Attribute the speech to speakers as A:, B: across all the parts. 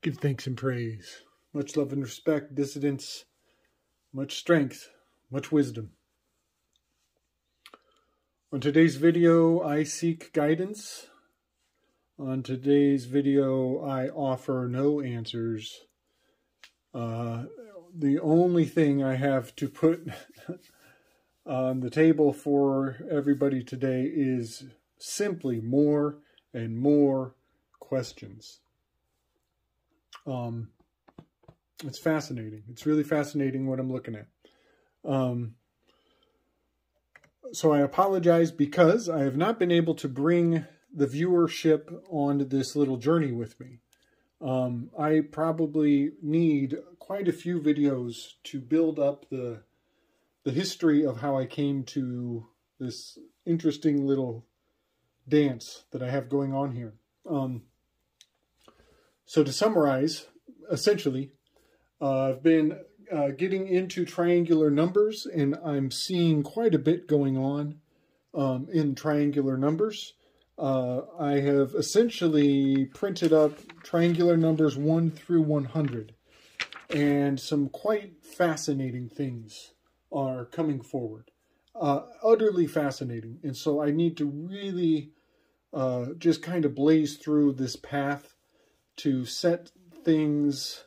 A: Give thanks and praise. Much love and respect, dissidents. Much strength, much wisdom. On today's video, I seek guidance. On today's video, I offer no answers. The only thing I have to put on the table for everybody today is simply more and more questions. It's fascinating. It's really fascinating what I'm looking at. So I apologize because I have not been able to bring the viewership on this little journey with me. I probably need quite a few videos to build up the history of how I came to this interesting little dance that I have going on here. So to summarize, essentially, I've been getting into triangular numbers, and I'm seeing quite a bit going on in triangular numbers. I have essentially printed up triangular numbers 1 through 100, and some quite fascinating things are coming forward. Utterly fascinating. And so I need to really just kind of blaze through this path to set things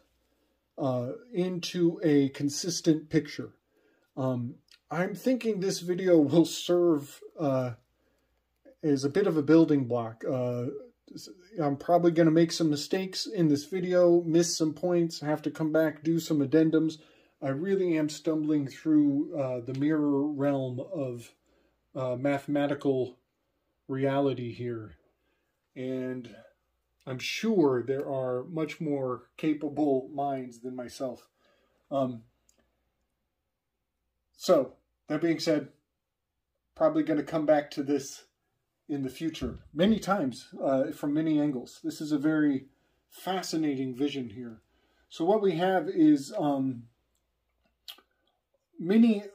A: into a consistent picture. I'm thinking this video will serve as a bit of a building block. I'm probably going to make some mistakes in this video, miss some points, have to come back, do some addendums. I really am stumbling through the mirror realm of mathematical reality here. And I'm sure there are much more capable minds than myself. So, that being said, probably going to come back to this in the future, many times, from many angles. This is a very fascinating vision here. So what we have is many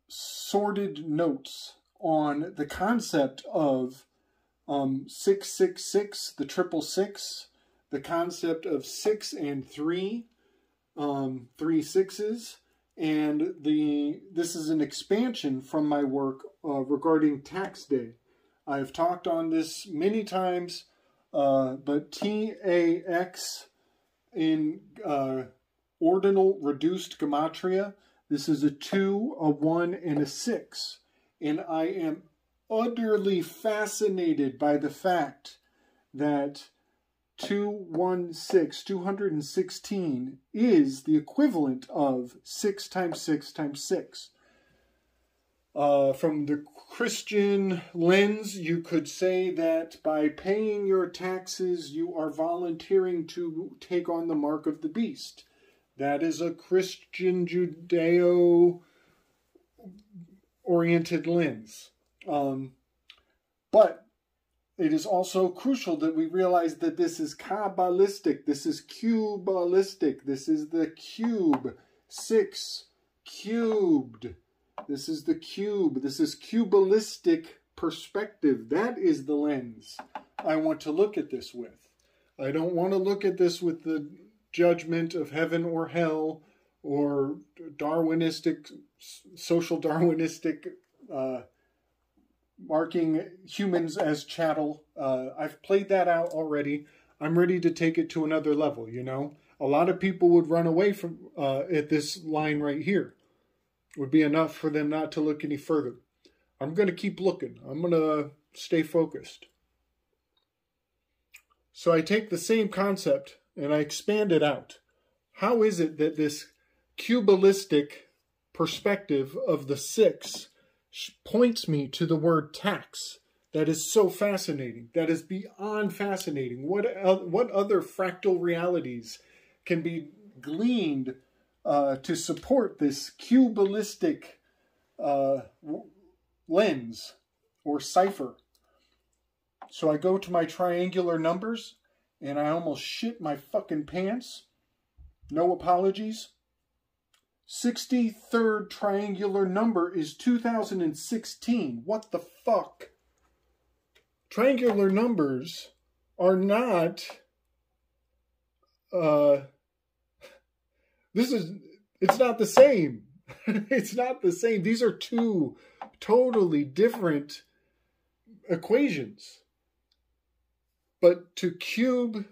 A: sorted notes on the concept of 666, the 666, the concept of 6 and 3, 3 sixes, and this is an expansion from my work regarding tax day. I've talked on this many times, but TAX in ordinal reduced gematria, this is a 2, a 1, and a 6, and I am utterly fascinated by the fact that 216 is the equivalent of 6 times 6 times 6. From the Christian lens, you could say that by paying your taxes, you are volunteering to take on the mark of the beast. That is a Christian Judeo-oriented lens. But it is also crucial that we realize that this is Kabbalistic, this is cubalistic, this is the cube, 6 cubed, this is the cube, this is cubalistic perspective. That is the lens I want to look at this with. I don't want to look at this with the judgment of heaven or hell, or Darwinistic, social Darwinistic, marking humans as chattel. I've played that out already. I'm ready to take it to another level, you know. A lot of people would run away from at this line right here. It would be enough for them not to look any further. I'm going to keep looking. I'm going to stay focused. So I take the same concept and I expand it out. How is it that this cubalistic perspective of the 6 points me to the word tax? That is so fascinating. That is beyond fascinating. What other fractal realities can be gleaned to support this cubalistic lens or cipher? So I go to my triangular numbers and I almost shit my fucking pants. No apologies. 63rd triangular number is 2016. What the fuck? Triangular numbers are not it's not the same. It's not the same. These are two totally different equations. But to cube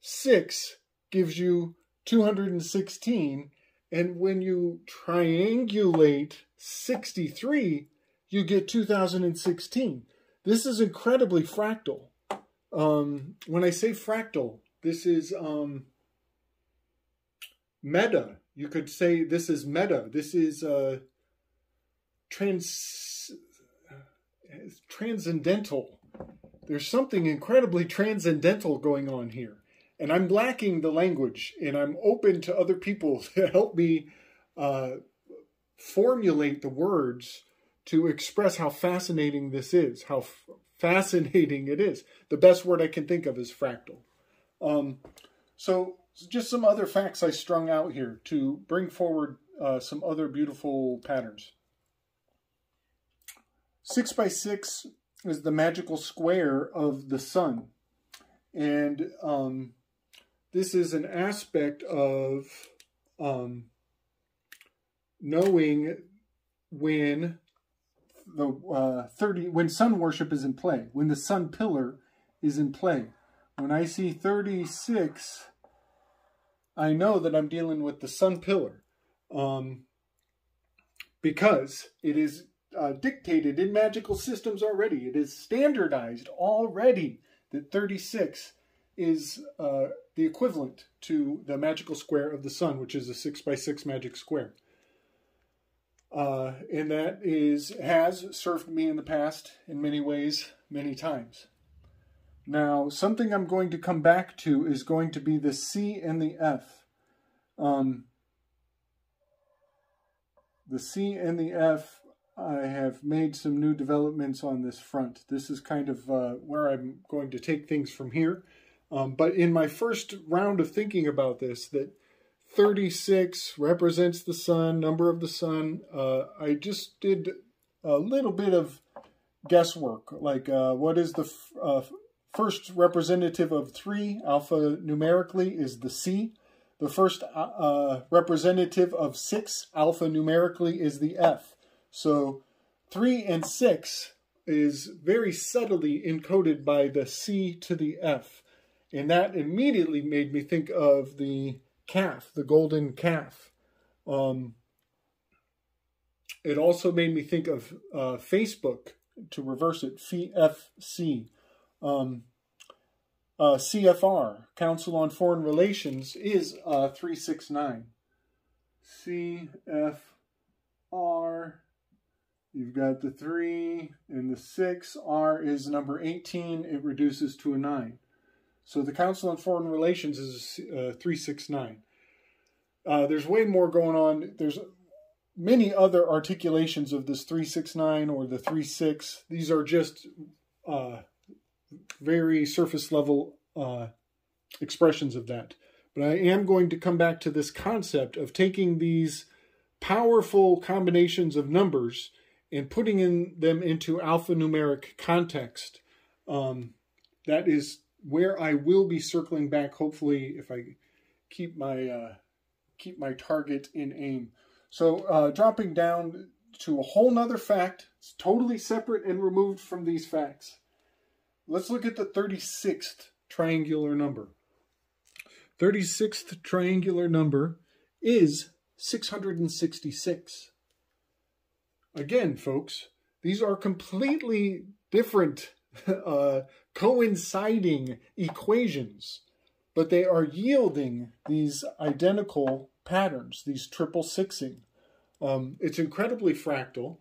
A: 6 gives you 216, and when you triangulate 63, you get 2016. This is incredibly fractal. When I say fractal, this is meta. You could say this is meta. This is transcendental. There's something incredibly transcendental going on here. And I'm lacking the language, and I'm open to other people to help me formulate the words to express how fascinating this is, how fascinating it is. The best word I can think of is fractal. So just some other facts I strung out here to bring forward some other beautiful patterns. 6 by 6 is the magical square of the sun. And this is an aspect of knowing when the when sun worship is in play, when the sun pillar is in play. When I see 36, I know that I'm dealing with the sun pillar, because it is dictated in magical systems already. It is standardized already that 36 is the equivalent to the magical square of the sun, which is a 6 by 6 magic square. And that has served me in the past in many ways, many times. Now, something I'm going to come back to is going to be the C and the F. The C and the F, I have made some new developments on this front. This is kind of where I'm going to take things from here. But in my first round of thinking about this, that 36 represents the sun, number of the sun, I just did a little bit of guesswork. Like, what is the first representative of 3 alpha numerically is the C. The first representative of 6 alpha numerically is the F. So 3 and 6 is very subtly encoded by the C to the F. And that immediately made me think of the calf, the golden calf. It also made me think of Facebook, to reverse it, FFC. CFR, Council on Foreign Relations, is 369. CFR, you've got the 3 and the 6. R is number 18. It reduces to a 9. So the Council on Foreign Relations is 369. There's way more going on. There's many other articulations of this 369 or the 36. These are just very surface level expressions of that. But I am going to come back to this concept of taking these powerful combinations of numbers and putting them into alphanumeric context. That is where I will be circling back, hopefully, if I keep my target in aim. So dropping down to a whole nother fact, it's totally separate and removed from these facts. Let's look at the 36th triangular number. 36th triangular number is 666. Again, folks, these are completely different coinciding equations, but they are yielding these identical patterns, these triple sixing. It's incredibly fractal.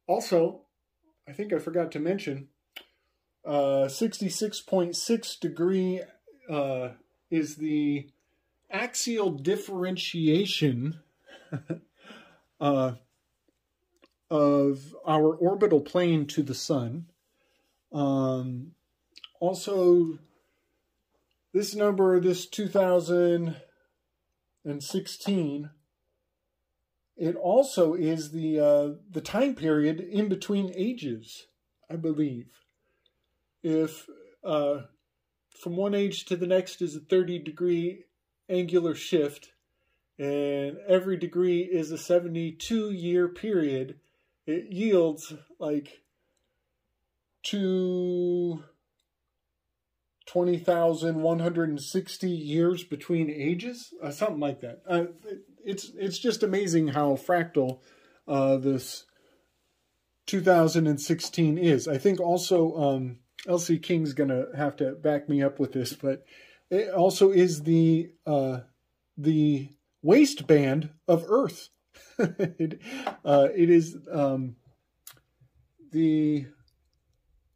A: Also, I think I forgot to mention, 66.6 degree is the axial differentiation of our orbital plane to the sun. Also, this number, this 2016, it also is the time period in between ages, I believe. If, for from one age to the next is a 30-degree angular shift, and every degree is a 72-year period. It yields like 20,160 years between ages, something like that. It's just amazing how fractal this 2016 is. I think also LC King's gonna have to back me up with this, but it also is the waistband of Earth. it is the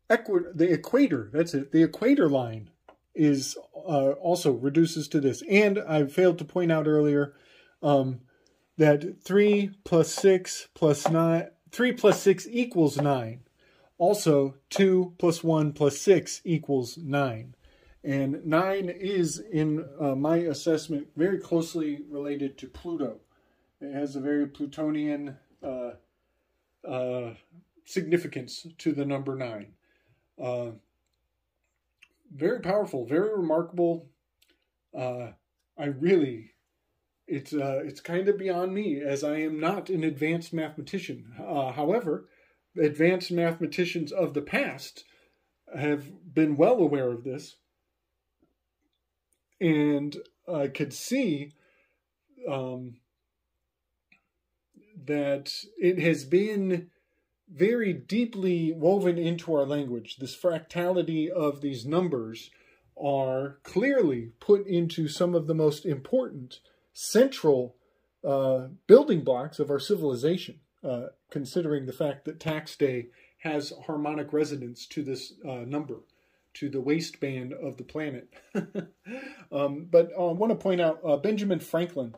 A: equator. That's it. The equator line is also reduces to this. And I failed to point out earlier that 3 plus 6 plus 9, 3 plus 6 equals 9. Also, 2 plus 1 plus 6 equals 9. And 9 is, in my assessment, very closely related to Pluto. It has a very Plutonian significance to the number 9. Very powerful, very remarkable. It's kind of beyond me, as I am not an advanced mathematician. However, advanced mathematicians of the past have been well aware of this, and I could see that it has been very deeply woven into our language. This fractality of these numbers are clearly put into some of the most important central building blocks of our civilization, considering the fact that tax day has harmonic resonance to this number, to the waistband of the planet. But I want to point out Benjamin FrankLin.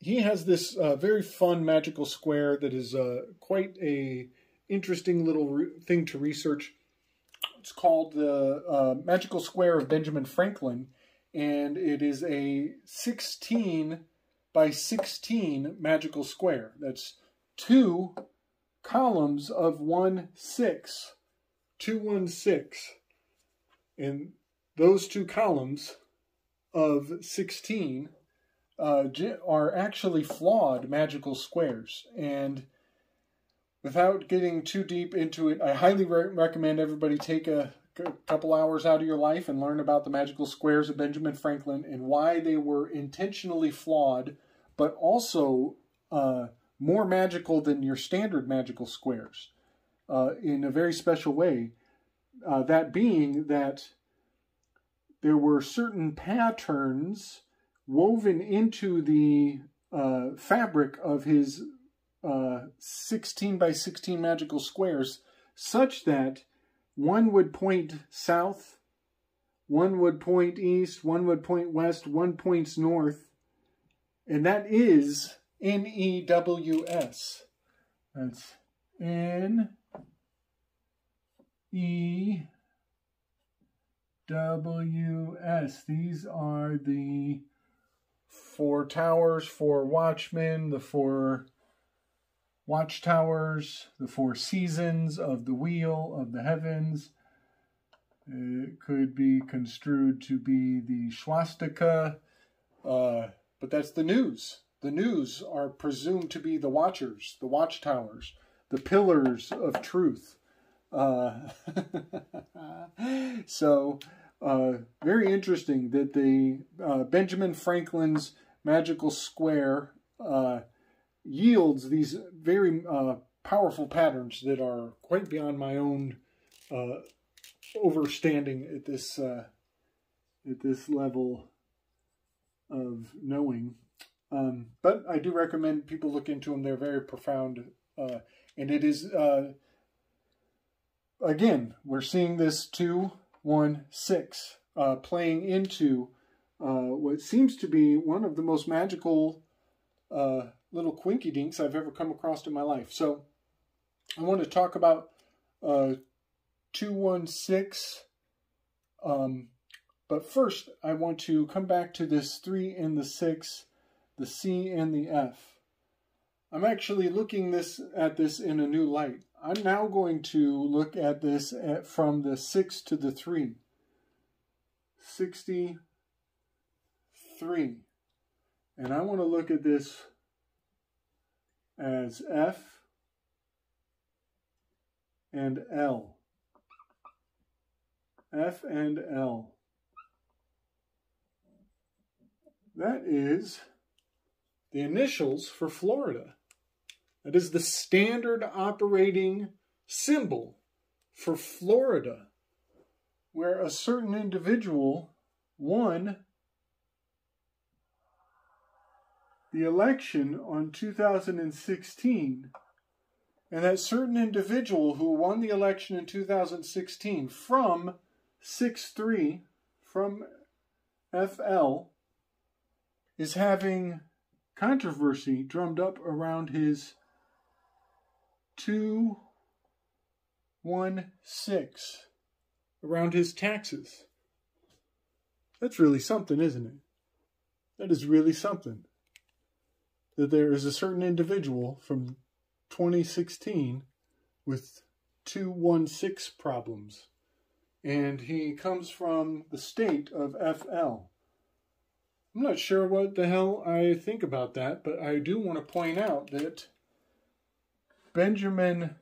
A: He has this very fun magical square that is quite a interesting little thing to research. It's called the Magical Square of Benjamin FrankLin, and it is a 16 by 16 magical square. That's 2 columns of 1/6, 2/16, and those 2 columns of 16 are actually flawed magical squares. And without getting too deep into it, I highly recommend everybody take a couple hours out of your life and learn about the magical squares of Benjamin FrankLin and why they were intentionally flawed, but also more magical than your standard magical squares in a very special way. That being that there were certain patterns woven into the fabric of his 16 by 16 magical squares, such that one would point south, one would point east, one would point west, one points north, and that is NEWS. That's NEWS. These are the 4 towers, 4 watchmen, the 4 watchtowers, the 4 seasons of the wheel of the heavens. It could be construed to be the swastika, but that's the news. The news are presumed to be the watchers, the watchtowers, the pillars of truth. So, very interesting that the Benjamin FrankLin's magical square yields these very powerful patterns that are quite beyond my own overstanding at this level of knowing. But I do recommend people look into them. They're very profound, and it is again, we're seeing this 2/1/6 playing into what seems to be one of the most magical little quinky dinks I've ever come across in my life. So I want to talk about 2/1/6. But first, I want to come back to this 3 and the 6, the C and the F. I'm actually looking at this in a new light. I'm now going to look at this from the 6 to the 3. 63. And I want to look at this as F and L. F and L. That is the initials for Florida. That is the standard operating symbol for Florida, where a certain individual won the election on 2016. And that certain individual who won the election in 2016 from 6-3, from FL, is having controversy drummed up around his 216, around his taxes. That's really something, isn't it? That is really something. That there is a certain individual from 2016 with 216 problems. And he comes from the state of FL. I'm not sure what the hell I think about that, but I do want to point out that Benjamin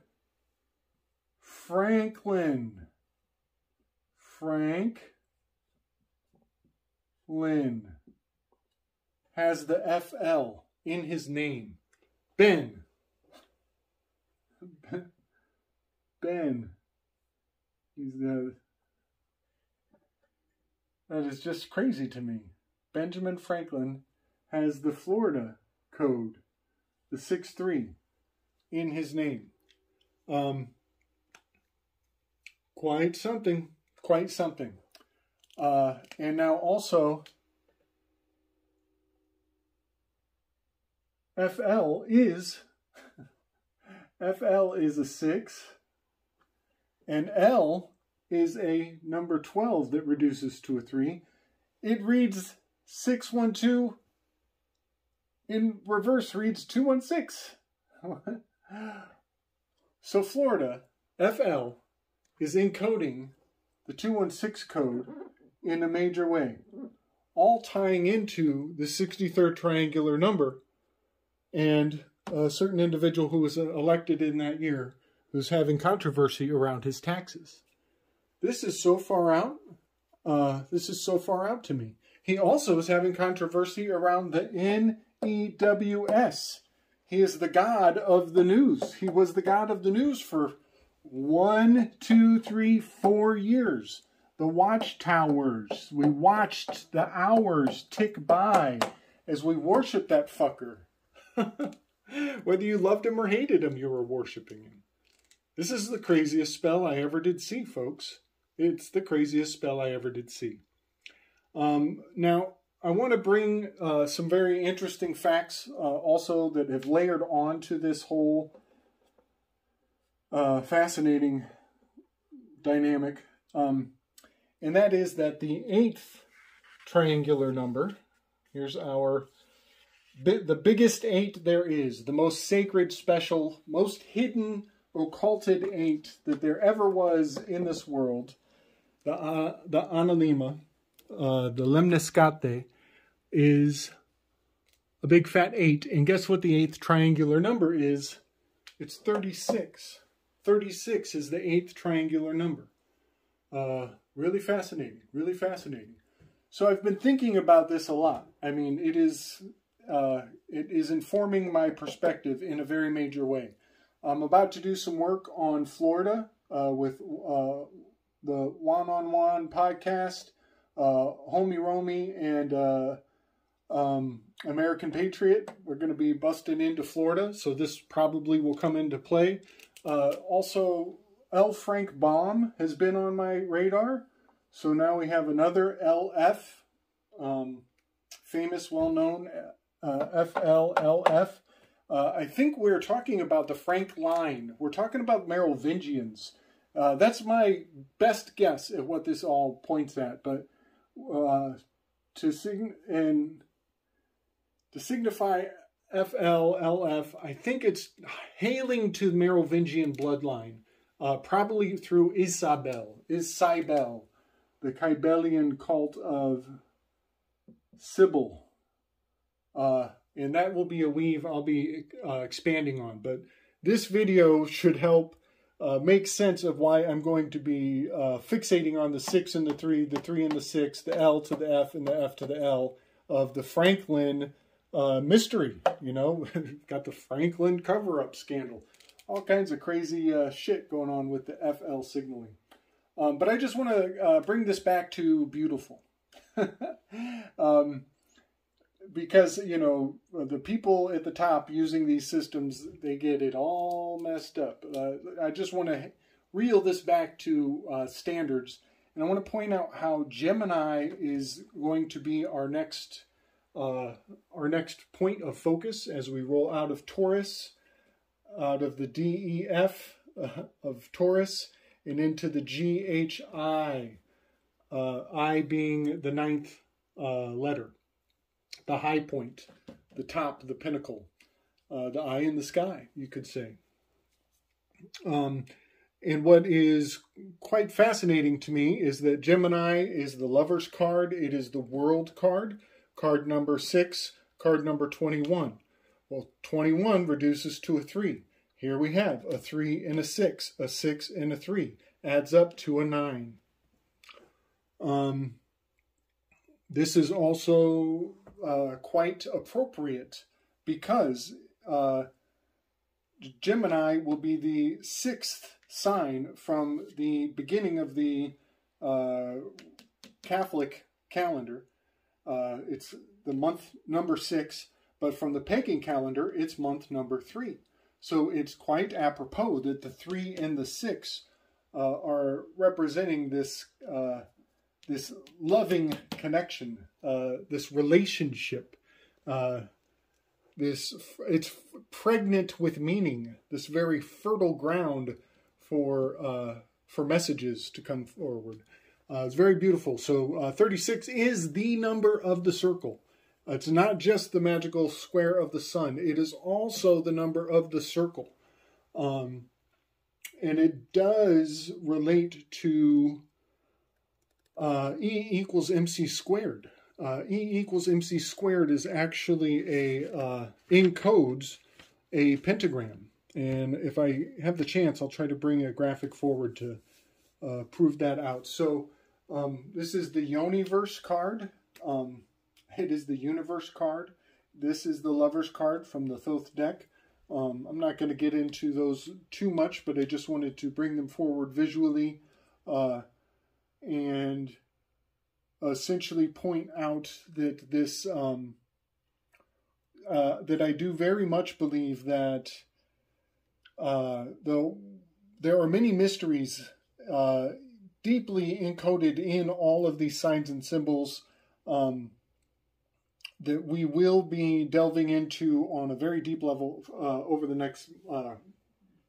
A: FrankLin has the FL in his name. Ben. He's the... That is just crazy to me. Benjamin FrankLin has the Florida code, the 6-3, in his name. Quite something. Quite something. And now also, FL is a 6, and L is a number 12 that reduces to a 3. It reads 612. In reverse reads 216. So Florida, FL, is encoding the 216 code in a major way, all tying into the 63rd triangular number and a certain individual who was elected in that year who's having controversy around his taxes. This is so far out. This is so far out to me. He also is having controversy around the NEWS. He is the god of the news. He was the god of the news for 1, 2, 3, 4 years. The watchtowers. We watched the hours tick by as we worshiped that fucker. Whether you loved him or hated him, you were worshiping him. This is the craziest spell I ever did see, folks. It's the craziest spell I ever did see. Now, I want to bring some very interesting facts also that have layered on to this whole fascinating dynamic. And that is that the 8th triangular number, here's the biggest 8 there is, the most sacred, special, most hidden, occulted 8 that there ever was in this world, the Analima, the Lemniscate, is a big fat 8. And guess what the 8th triangular number is? It's 36. 36 is the 8th triangular number. Really fascinating. Really fascinating. So I've been thinking about this a lot. I mean, it is informing my perspective in a very major way. I'm about to do some work on Florida with the One-on-One podcast, Homie Romy, and American Patriot. We're going to be busting into Florida, so this probably will come into play. Also, L. Frank Baum has been on my radar, so now we have another LF, famous, well-known FLLF. I think we're talking about the Frank line. We're talking about Merovingians. That's my best guess at what this all points at. But to signify FLLF, I think it's hailing to the Merovingian bloodline, probably through Isabel, the Kybalion cult of Sybil. And that will be a weave I'll be expanding on. But this video should help make sense of why I'm going to be fixating on the 6 and the 3 and the 6, the L to the F and the F to the L of the FrankLin mystery. You know, got the FrankLin cover-up scandal. All kinds of crazy shit going on with the FL signaling. But I just want to bring this back to beautiful. Because, you know, the people at the top using these systems, they get it all messed up. I just want to reel this back to standards. And I want to point out how Gemini is going to be our next point of focus as we roll out of Taurus, out of the DEF of Taurus, and into the GHI, I being the 9th letter. The high point, the top, the pinnacle, the eye in the sky, you could say. And what is quite fascinating to me is that Gemini is the Lover's card. It is the World card, card number 6, card number 21. Well, 21 reduces to a 3. Here we have a 3 and a 6 and a 3. Adds up to a 9. This is also quite appropriate because Gemini will be the 6th sign from the beginning of the Catholic calendar. It's the month number 6, but from the pagan calendar, it's month number 3. So it's quite apropos that the 3 and the 6 are representing this this loving connection, this relationship, it's pregnant with meaning, this very fertile ground for messages to come forward. It's very beautiful. So 36 is the number of the circle. It's not just the magical square of the sun. It is also the number of the circle. And it does relate to E equals MC squared. E equals MC squared is actually encodes a pentagram. And if I have the chance, I'll try to bring a graphic forward to prove that out. So this is the Universe card. It is the Universe card. This is the Lover's card from the Thoth deck. I'm not going to get into those too much, but I just wanted to bring them forward visually and essentially point out that this that I do very much believe that though there are many mysteries deeply encoded in all of these signs and symbols that we will be delving into on a very deep level over the next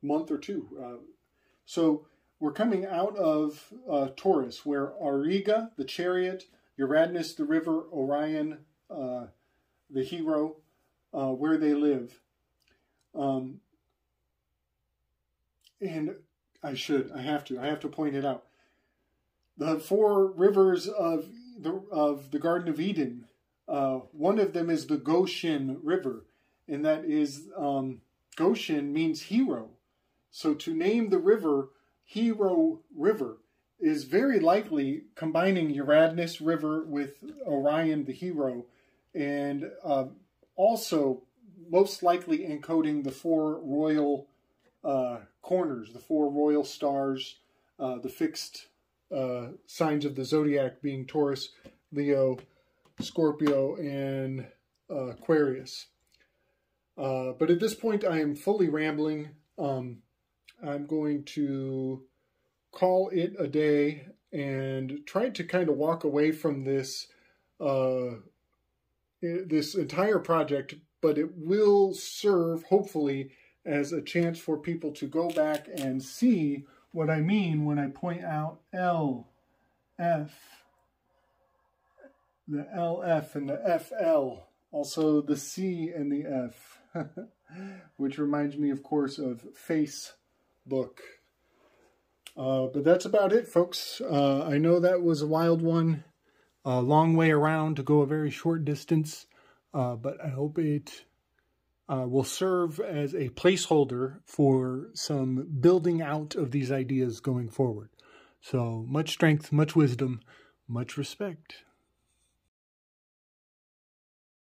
A: month or two. So we're coming out of Taurus, where Auriga, the chariot, Uranus, the river, Orion, the hero, where they live. And I have to point it out. The 4 rivers of the Garden of Eden, one of them is the Goshen River, and that is, Goshen means hero. So to name the river Hero River is very likely combining Uranus River with Orion the hero, and also most likely encoding the 4 royal corners, the 4 royal stars, the fixed signs of the zodiac being Taurus, Leo, Scorpio, and Aquarius. But at this point I am fully rambling. I'm going to call it a day and try to kind of walk away from this this entire project, but it will serve, hopefully, as a chance for people to go back and see what I mean when I point out L, F, the LF and the FL, also the C and the F, which reminds me, of course, of Facebook. But that's about it, folks. I know that was a wild one, a long way around to go a very short distance, but I hope it will serve as a placeholder for some building out of these ideas going forward. So much strength, much wisdom, much respect.